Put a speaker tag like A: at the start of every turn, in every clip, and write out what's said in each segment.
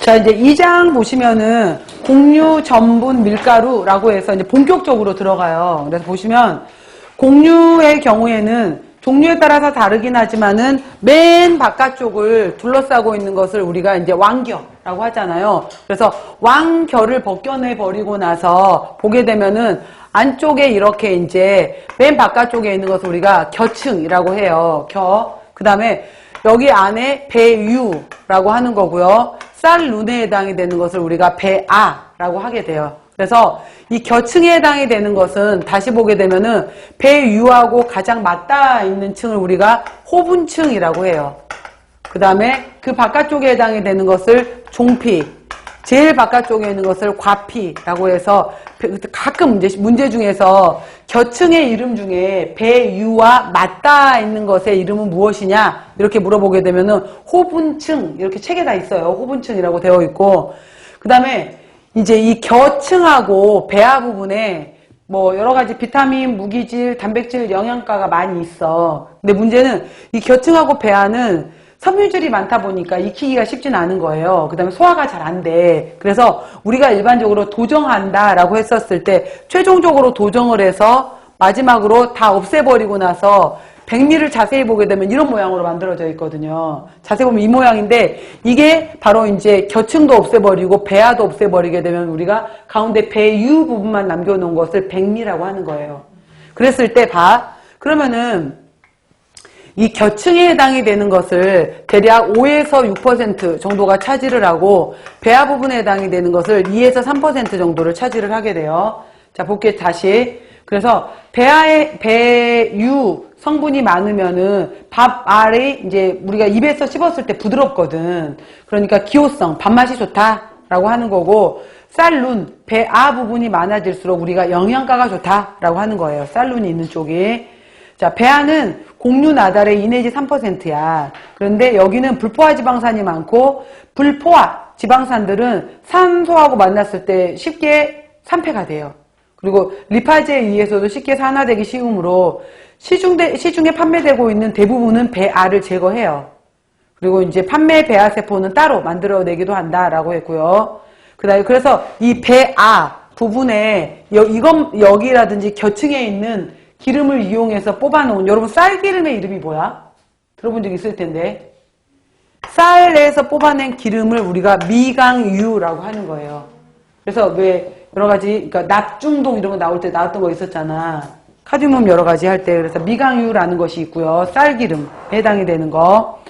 A: 자, 이제 2장 보시면은 곡류, 전분, 밀가루라고 해서 이제 본격적으로 들어가요. 그래서 보시면 곡류의 경우에는 종류에 따라서 다르긴 하지만은 맨 바깥쪽을 둘러싸고 있는 것을 우리가 이제 왕겨라고 하잖아요. 그래서 왕겨를 벗겨내 버리고 나서 보게 되면은 안쪽에 이렇게 이제 맨 바깥쪽에 있는 것을 우리가 겨층이라고 해요. 그 다음에 여기 안에 배유라고 하는 거고요. 쌀룬에 해당이 되는 것을 우리가 배아라고 하게 돼요. 그래서 이 겨층에 해당이 되는 것은 다시 보게 되면은 배유하고 가장 맞닿아 있는 층을 우리가 호분층이라고 해요. 그 다음에 그 바깥쪽에 해당이 되는 것을 종피, 제일 바깥쪽에 있는 것을 과피라고 해서 가끔 문제 중에서 겨층의 이름 중에 배유와 맞닿아 있는 것의 이름은 무엇이냐 이렇게 물어보게 되면은 호분층 이렇게 책에 다 있어요. 호분층이라고 되어 있고 그 다음에 이제 이 겨층하고 배아 부분에 뭐 여러 가지 비타민, 무기질, 단백질, 영양가가 많이 있어. 근데 문제는 이 겨층하고 배아는 섬유질이 많다 보니까 익히기가 쉽진 않은 거예요. 그 다음에 소화가 잘 안 돼. 그래서 우리가 일반적으로 도정한다라고 했었을 때 최종적으로 도정을 해서 마지막으로 다 없애버리고 나서 백미를 자세히 보게 되면 이런 모양으로 만들어져 있거든요. 자세히 보면 이 모양인데 이게 바로 이제 겨층도 없애버리고 배아도 없애버리게 되면 우리가 가운데 배유 부분만 남겨놓은 것을 백미라고 하는 거예요. 그랬을 때 그러면은 이 겨층에 해당이 되는 것을 대략 5에서 6% 정도가 차지를 하고 배아 부분에 해당이 되는 것을 2에서 3% 정도를 차지를 하게 돼요. 자, 볼게요. 다시. 그래서 배아의 배유 성분이 많으면은 밥알이 이제 우리가 입에서 씹었을 때 부드럽거든. 그러니까 기호성, 밥맛이 좋다라고 하는 거고 쌀룬, 배아 부분이 많아질수록 우리가 영양가가 좋다라고 하는 거예요. 쌀룬이 있는 쪽이. 자, 배아는 곡류 나달의 2 내지 3%야. 그런데 여기는 불포화 지방산이 많고 불포화 지방산들은 산소하고 만났을 때 쉽게 산패가 돼요. 그리고 리파즈에 의해서도 쉽게 산화되기 쉬우므로 시중에 판매되고 있는 대부분은 배아를 제거해요. 그리고 이제 판매 배아 세포는 따로 만들어내기도 한다라고 했고요. 그다음에 그래서 이 배아 부분에 여기라든지 겨층에 있는 기름을 이용해서 뽑아놓은 여러분 쌀기름의 이름이 뭐야? 들어본 적 있을 텐데 쌀에서 뽑아낸 기름을 우리가 미강유라고 하는 거예요. 그래서 왜 여러 가지 그러니까 납중독 이런 거 나올 때 나왔던 거 있었잖아. 카드뮴 여러 가지 할 때 그래서 미강유라는 것이 있고요. 쌀기름에 해당이 되는 거.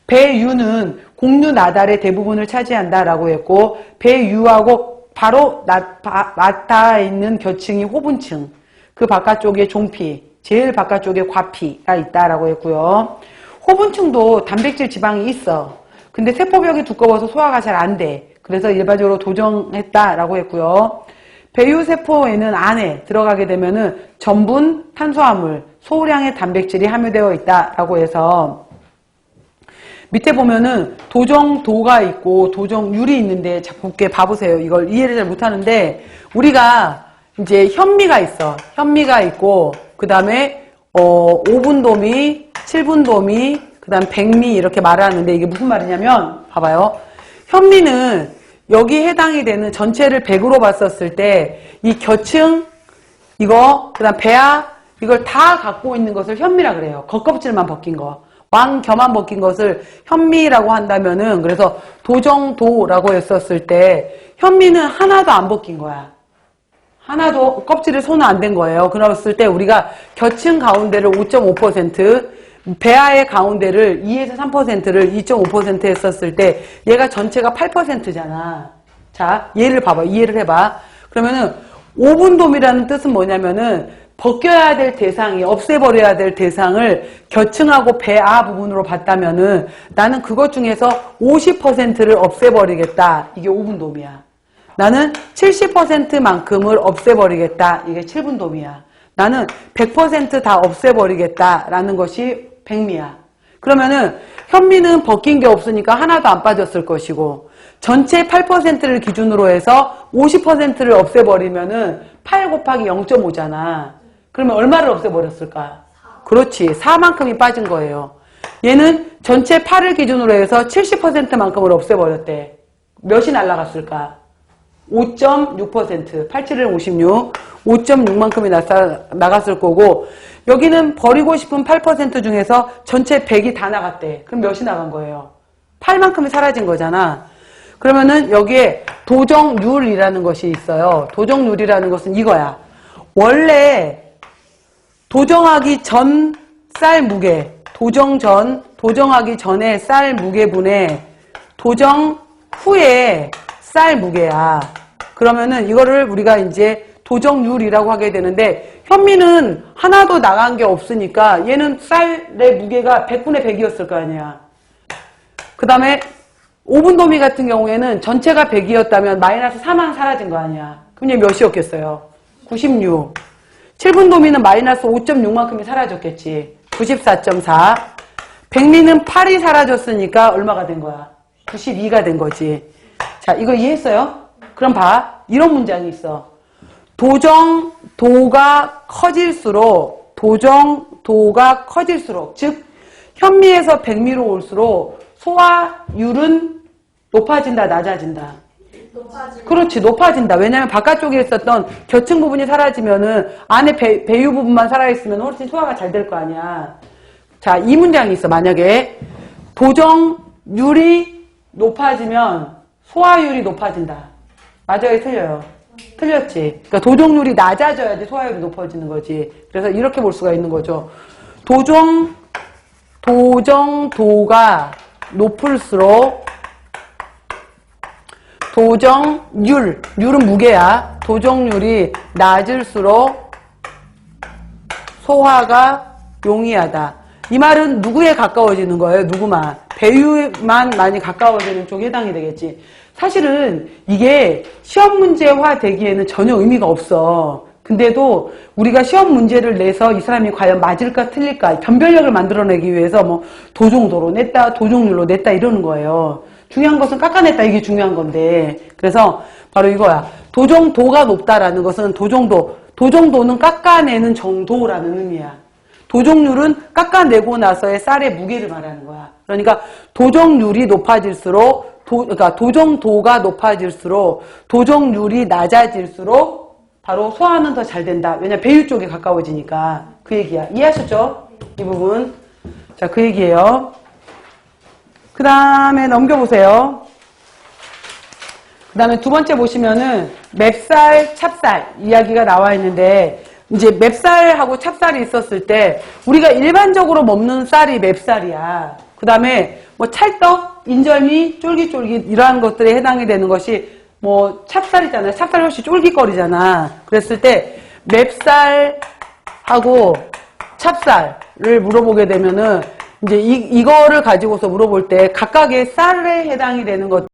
A: 배유는 곡류 나달의 대부분을 차지한다라고 했고 배유하고 바로 맞닿아 있는 겨층이 호분층. 그 바깥쪽에 종피, 제일 바깥쪽에 과피가 있다라고 했고요. 호분층도 단백질 지방이 있어. 근데 세포벽이 두꺼워서 소화가 잘 안 돼. 그래서 일반적으로 도정했다라고 했고요. 배유세포에는 안에 들어가게 되면은 전분, 탄수화물, 소량의 단백질이 함유되어 있다라고 해서 밑에 보면은 도정도가 있고 도정율이 있는데 자꾸 봐보세요. 이걸 이해를 잘 못하는데 우리가 이제 현미가 있어. 현미가 있고 그 다음에 5분도미, 7분도미, 그 다음 백미 이렇게 말하는데 이게 무슨 말이냐면 봐봐요. 현미는 여기 해당이 되는 전체를 100으로 봤었을 때 이 겨층 이거 그 다음 배아 이걸 다 갖고 있는 것을 현미라 그래요. 겉껍질만 벗긴 거. 왕겨만 벗긴 것을 현미라고 한다면은 그래서 도정도라고 했었을 때 현미는 하나도 안 벗긴 거야. 하나도 껍질을 손은 안 댄 거예요. 그랬을 때 우리가 겨층 가운데를 5.5%, 배아의 가운데를 2에서 3%를 2.5% 했었을 때 얘가 전체가 8%잖아. 자, 얘를 봐봐. 이해를 해봐. 그러면은 5분돔이라는 뜻은 뭐냐면은 벗겨야 될 대상이 없애버려야 될 대상을 겨층하고 배아 부분으로 봤다면은 나는 그것 중에서 50%를 없애버리겠다. 이게 5분돔이야. 나는 70%만큼을 없애버리겠다. 이게 7분돔이야. 나는 100% 다 없애버리겠다라는 것이 백미야. 그러면은 현미는 벗긴 게 없으니까 하나도 안 빠졌을 것이고 전체 8%를 기준으로 해서 50%를 없애버리면은 8 곱하기 0.5잖아. 그러면 얼마를 없애버렸을까? 그렇지. 4만큼이 빠진 거예요. 얘는 전체 8을 기준으로 해서 70%만큼을 없애버렸대. 몇이 날라갔을까? 5.6%. 87을 56. 5.6만큼이 나갔을 거고, 여기는 버리고 싶은 8% 중에서 전체 100이 다 나갔대. 그럼 몇이 나간 거예요? 8만큼이 사라진 거잖아. 그러면은 여기에 도정률이라는 것이 있어요. 도정률이라는 것은 이거야. 원래 도정하기 전 쌀 무게, 도정하기 전에 쌀 무게분의 도정 후에 쌀 무게야. 그러면은 이거를 우리가 이제 도정률이라고 하게 되는데, 현미는 하나도 나간 게 없으니까 얘는 쌀의 무게가 100분의 100이었을 거 아니야. 그 다음에 5분도미 같은 경우에는 전체가 100이었다면 마이너스 4만 사라진 거 아니야. 그럼 얘 몇이었겠어요? 96. 7분도미는 마이너스 5.6만큼이 사라졌겠지. 94.4. 백미는 8이 사라졌으니까 얼마가 된 거야? 92가 된 거지. 자, 이거 이해했어요? 그럼 봐. 이런 문장이 있어. 도정도가 커질수록, 즉 현미에서 백미로 올수록 소화율은 높아진다, 낮아진다? 그렇지, 높아진다. 왜냐하면 바깥쪽에 있었던 겨층 부분이 사라지면은 안에 배유 부분만 살아있으면 훨씬 소화가 잘 될 거 아니야. 자, 이 문장이 있어. 만약에 도정률이 높아지면 소화율이 높아진다. 맞아요, 틀려요? 틀렸지. 그러니까 도정률이 낮아져야지 소화율이 높아지는 거지. 그래서 이렇게 볼 수가 있는 거죠. 도정도가 높을수록 율은 무게야. 도정률이 낮을수록 소화가 용이하다. 이 말은 누구에 가까워지는 거예요? 누구만? 배유만 많이 가까워지는 쪽에 해당이 되겠지. 사실은 이게 시험 문제화 되기에는 전혀 의미가 없어. 근데도 우리가 시험 문제를 내서 이 사람이 과연 맞을까 틀릴까 변별력을 만들어내기 위해서 뭐 도정도로 냈다, 도정률로 냈다 이러는 거예요. 중요한 것은 깎아냈다, 이게 중요한 건데. 그래서 바로 이거야. 도정도가 높다라는 것은 도정도는 깎아내는 정도라는 의미야. 도정률은 깎아내고 나서의 쌀의 무게를 말하는 거야. 그러니까 도정률이 높아질수록, 그러니까 도정도가 높아질수록 도정률이 낮아질수록 바로 소화는 더 잘 된다. 왜냐면 배유 쪽에 가까워지니까. 그 얘기야. 이해하셨죠? 이 부분. 자, 그 얘기예요. 그 다음에 넘겨보세요. 그 다음에 두 번째 보시면은 맵쌀, 찹쌀 이야기가 나와 있는데, 이제 맵쌀하고 찹쌀이 있었을 때 우리가 일반적으로 먹는 쌀이 맵쌀이야. 그 다음에 뭐 찰떡, 인절미, 쫄깃쫄깃 이러한 것들에 해당이 되는 것이 뭐 찹쌀이잖아요. 찹쌀이 훨씬 쫄깃거리잖아. 그랬을 때 맵쌀하고 찹쌀을 물어보게 되면은 이제 이거를 가지고서 물어볼 때 각각의 쌀에 해당이 되는 것